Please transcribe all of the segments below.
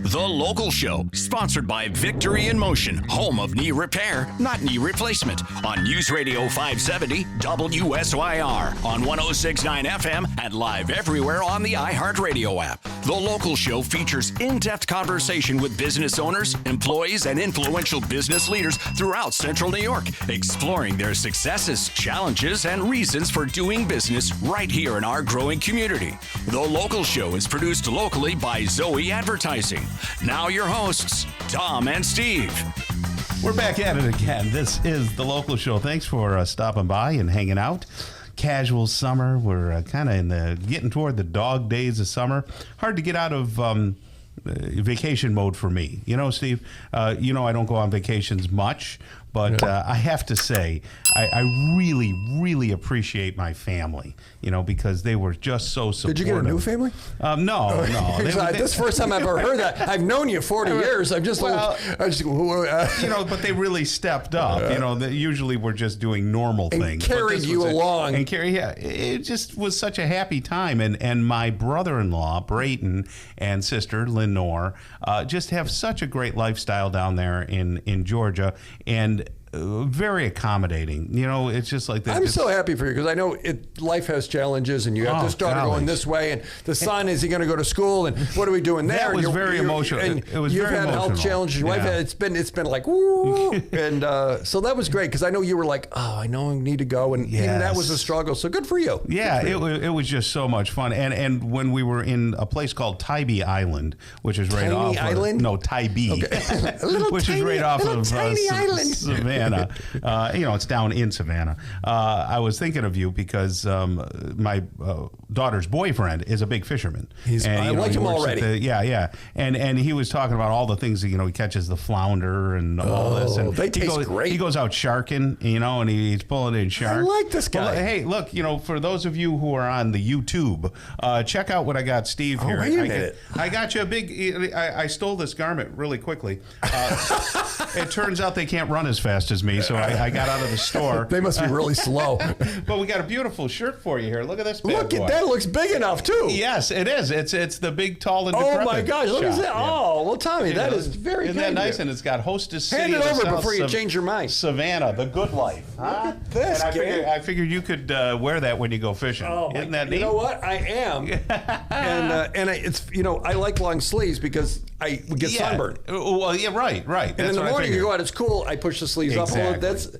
The Local Show, sponsored by Victory in Motion, home of knee repair, not knee replacement, on News Radio 570 WSYR, on 106.9 FM, and live everywhere on the iHeartRadio app. The Local Show features in-depth conversation with business owners, employees, and influential business leaders throughout Central New York, exploring their successes, challenges, and reasons for doing business right here in our growing community. The Local Show is produced locally by Zoe Advertising. Now your hosts, Tom and Steve. We're back at it again. This is The Local Show. Thanks for stopping by and hanging out. Casual summer. We're kind of getting toward the dog days of summer. Hard to get out of vacation mode for me. You know, Steve, I don't go on vacations much, but I have to say, I really, really appreciate my family, because they were just so supportive. Did you get a new family? No. This is the first time I've ever heard that. I've known you 40 years. I'm just but they really stepped up. They usually we're just doing normal things. Carried you along. It just was such a happy time. And my brother-in-law, Brayton, and sister, Lenore, just have such a great lifestyle down there in Georgia. And very accommodating. It's just like that. I'm so happy for you because I know life has challenges and you have this daughter going this way and the son, is he going to go to school and what are we doing there? That was very emotional. And it was you've very had emotional. health challenges. Your wife had, it's been like, woo. And so that was great because I know you were like, I know I need to go. And even that was a struggle. So good for you. Yeah, it was just so much fun. And when we were in a place called Tybee Island, which is right off Island? No, Tybee. Okay. Which is right off of island. Savannah. It's down in Savannah. I was thinking of you because my daughter's boyfriend is a big fisherman. I like him already. Yeah. And he was talking about all the things, he catches the flounder and all this. And they taste great. He goes out sharking, and he's pulling in sharks. I like this guy. Well, hey, look, for those of you who are on the YouTube, check out what I got Steve here. I got you a big, I stole this garment really quickly. It turns out they can't run as fast as me, so I got out of the store. They must be really slow. But we got a beautiful shirt for you here. Look at this bad Look boy. at that. It looks big enough, too. Yes, it is. It's the big, tall, and decrepit. Oh, my gosh. Look at that. Yeah. Oh, well, Tommy, that is very good. Isn't that nice? And it's got Hostess City. Hand it over before you change your mind. Savannah, the good life. Huh? Look at this, I figured you could wear that when you go fishing. Oh, isn't that neat? You know what? I am. It's I like long sleeves because I would get sunburned. Well, yeah, right. And in the morning you go out, it's cool. I push the sleeves up a little. It's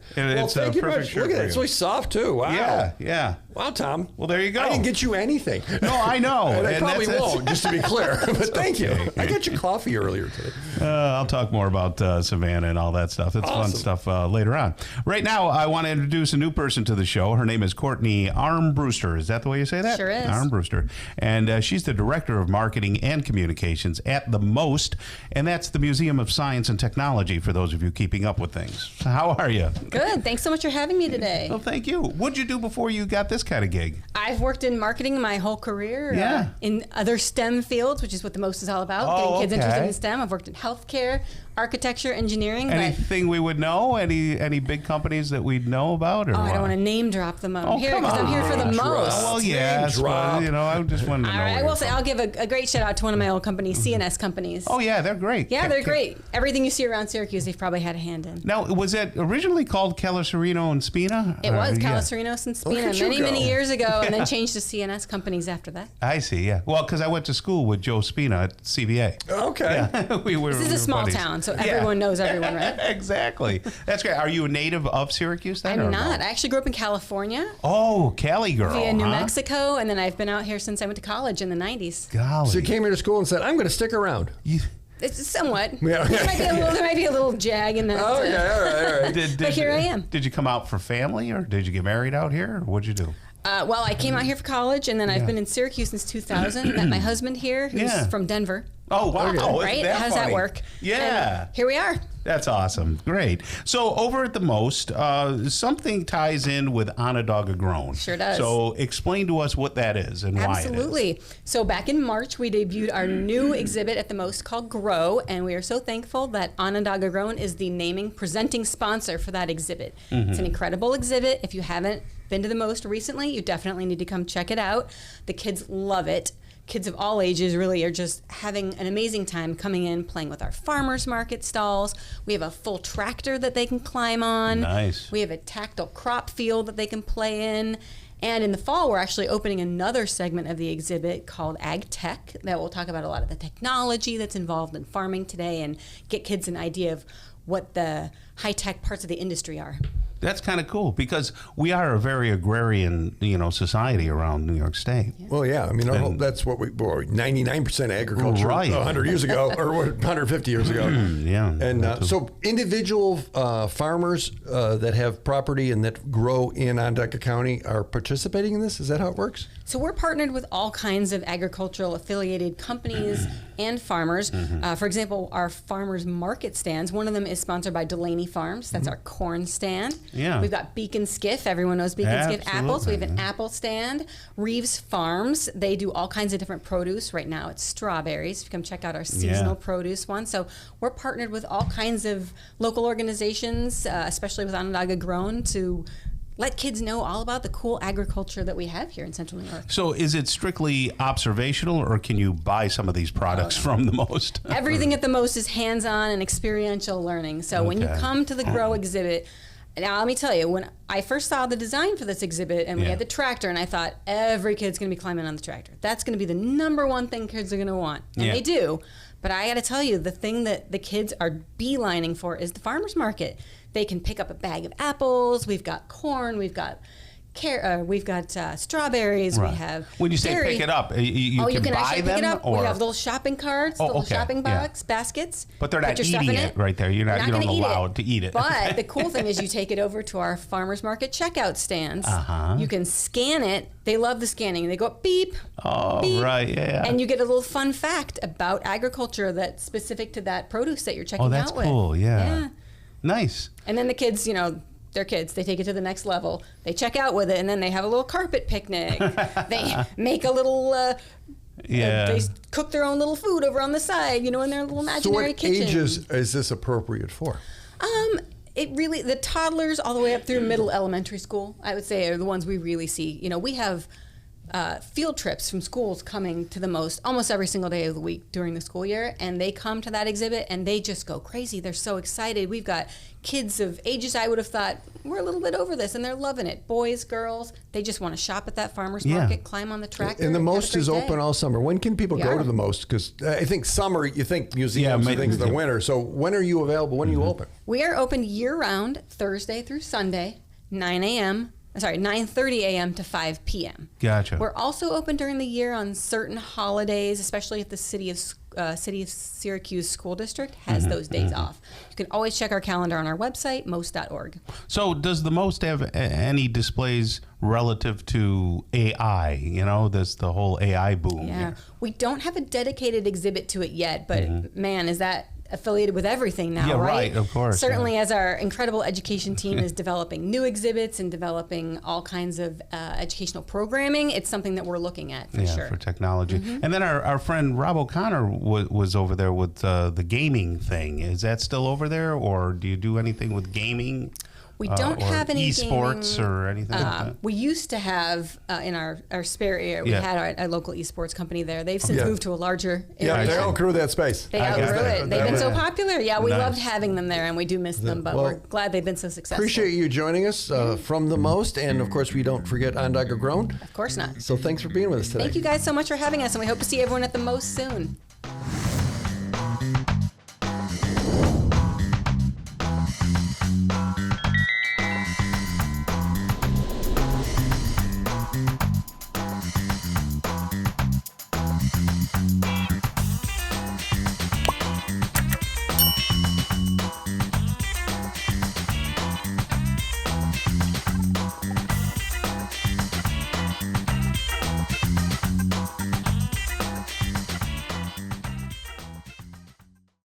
thank you very much. shirt Look at for it. It's you. really soft too. Wow. Yeah. Wow, Tom. Well, there you go. I didn't get you anything. No, I know. and I probably won't, just to be clear. But thank you. Okay. I got you coffee earlier today. I'll talk more about Savannah and all that stuff. It's fun stuff later on. Right now, I want to introduce a new person to the show. Her name is Courtney Armbrewster. Is that the way you say that? Sure is. Armbrewster. And she's the Director of Marketing and Communications at the MOST, and that's the Museum of Science and Technology, for those of you keeping up with things. How are you? Good. Thanks so much for having me today. Well, thank you. What'd you do before you got this kind of gig? I've worked in marketing my whole career in other STEM fields, which is what the MOST is all about, getting kids interested in STEM. I've worked in healthcare, architecture, engineering. Anything we would know? Any big companies that we'd know about? Or I don't want to name drop them on here because I'm here for the most. Well, yes. I just wanted to know. All right, I will say I'll give a great shout out to one of my old companies, CNS companies. Oh, yeah, they're great. Yeah, they're great. Everything you see around Syracuse, they've probably had a hand in. Now, was it originally called Calaserino and Spina? It was Calaserino and Spina many years ago, and then changed to CNS companies after that. I see, yeah. Well, because I went to school with Joe Spina at CVA. Okay. Yeah. This is a small town, so everyone knows everyone, right? Exactly. That's great. Are you a native of Syracuse then? I'm not. I actually grew up in California. Oh, Cali girl. Via New Mexico, and then I've been out here since I went to college in the 90s. Golly. So you came here to school and said, I'm going to stick around. It's somewhat. Yeah. There might be a little jag in that. Oh, yeah, all right. But here I am. Did you come out for family, or did you get married out here, or what'd you do? Well, I came out here for college, and then I've been in Syracuse since 2000. Met my husband here, who's from Denver. Oh, wow. Right? That How's that work? Yeah. And here we are. That's awesome. Great. So over at the MOST, something ties in with Onondaga Grown. Sure does. So explain to us what that is and why it is. Absolutely. So back in March, we debuted our new exhibit at the MOST called Grow, and we are so thankful that Onondaga Grown is the presenting sponsor for that exhibit. Mm-hmm. It's an incredible exhibit. If you haven't been to the MOST recently, you definitely need to come check it out. The kids love it. kids of all ages really are just having an amazing time coming in, playing with our farmers market stalls. We have a full tractor that they can climb on. Nice. We have a tactile crop field that they can play in. And in the fall, we're actually opening another segment of the exhibit called Ag Tech that will talk about a lot of the technology that's involved in farming today and get kids an idea of what the high-tech parts of the industry are. That's kind of cool because we are a very agrarian, society around New York State. Well, yeah. I mean, that's what we were 99% agriculture Right. 100 years ago or 150 years ago. Yeah. And so individual farmers that have property and that grow in Onondaga County are participating in this? Is that how it works? So we're partnered with all kinds of agricultural affiliated companies and farmers. For example, our farmers market stands, one of them is sponsored by Delaney Farms. That's our corn stand. Yeah. We've got Beacon Skiff. Everyone knows Beacon Skiff apples. We have an Absolutely. apple stand. Reeves Farms. They do all kinds of different produce. Right now it's strawberries. Come check out our seasonal produce one. So we're partnered with all kinds of local organizations, especially with Onondaga Grown, to let kids know all about the cool agriculture that we have here in Central New York. So is it strictly observational, or can you buy some of these products from the most? Everything at the most is hands-on and experiential learning. So when you Okay. come to the Grow exhibit, now let me tell you, when I first saw the design for this exhibit and we Yeah. had the tractor, and I thought every kid's going to be climbing on the tractor. That's going to be the number one thing kids are going to want. And Yeah. they do. But I got to tell you, the thing that the kids are beelining for is the farmer's market. They can pick up a bag of apples. We've got corn. We've got strawberries. Right. We have When you say dairy. pick it up, you you can can buy actually them, pick it up. or We have little shopping carts, Oh, little okay, shopping yeah. baskets. But they're Put not your stuff eating in it right there. You don't gonna eat allow to eat it. But the cool thing is you take it over to our farmers market checkout stands. You can scan it. They love the scanning. They go up, beep, Oh, beep, right, yeah. and you get a little fun fact about agriculture that's specific to that produce that you're checking Oh, that's out with. cool. Yeah. Nice. And then the kids, they're kids. They take it to the next level. They check out with it, and then they have a little carpet picnic. They make a little. They cook their own little food over on the side, in their little So imaginary what kitchen. ages is this appropriate for? It really, the toddlers all the way up through middle elementary school, I would say, are the ones we really see. We have field trips from schools coming to the most almost every single day of the week during the school year, and they come to that exhibit and they just go crazy. They're so excited. We've got kids of ages I would have thought we're a little bit over this, and they're loving it. Boys, girls, they just want to shop at that farmer's market, climb on the tractor. And the have a most great is day. open all summer. When can people go to the most? Because I think summer, you think museums and things in the winter. So when are you available? When are you open? We are open year-round, Thursday through Sunday, 9:30 a.m. to 5 p.m. Gotcha. We're also open during the year on certain holidays, especially if the city of Syracuse School District has those days off. You can always check our calendar on our website, most.org. So does the most have any displays relative to AI? There's the whole AI boom. Yeah, here. we don't have a dedicated exhibit to it yet, but man, is that affiliated with everything now, Yeah, right? right, of course, Certainly, as our incredible education team is developing new exhibits and developing all kinds of educational programming, it's something that we're looking at for sure. For technology. And then our friend Rob O'Connor was over there with the gaming thing. Is that still over there, or do you do anything with gaming? We don't or have any esports gaming. or anything like that? We used to have in our spare area. We had our local esports company there. They've since moved to a larger area. Yeah, they outgrew that space. They outgrew it. They've been so popular. Yeah, we Nice. loved having them there, and we do miss them. But Well, we're glad they've been so successful. Appreciate you joining us from the most. And of course, we don't forget Onondaga Grown. Of course not. So thanks for being with us today. Thank you guys so much for having us, and we hope to see everyone at the most soon.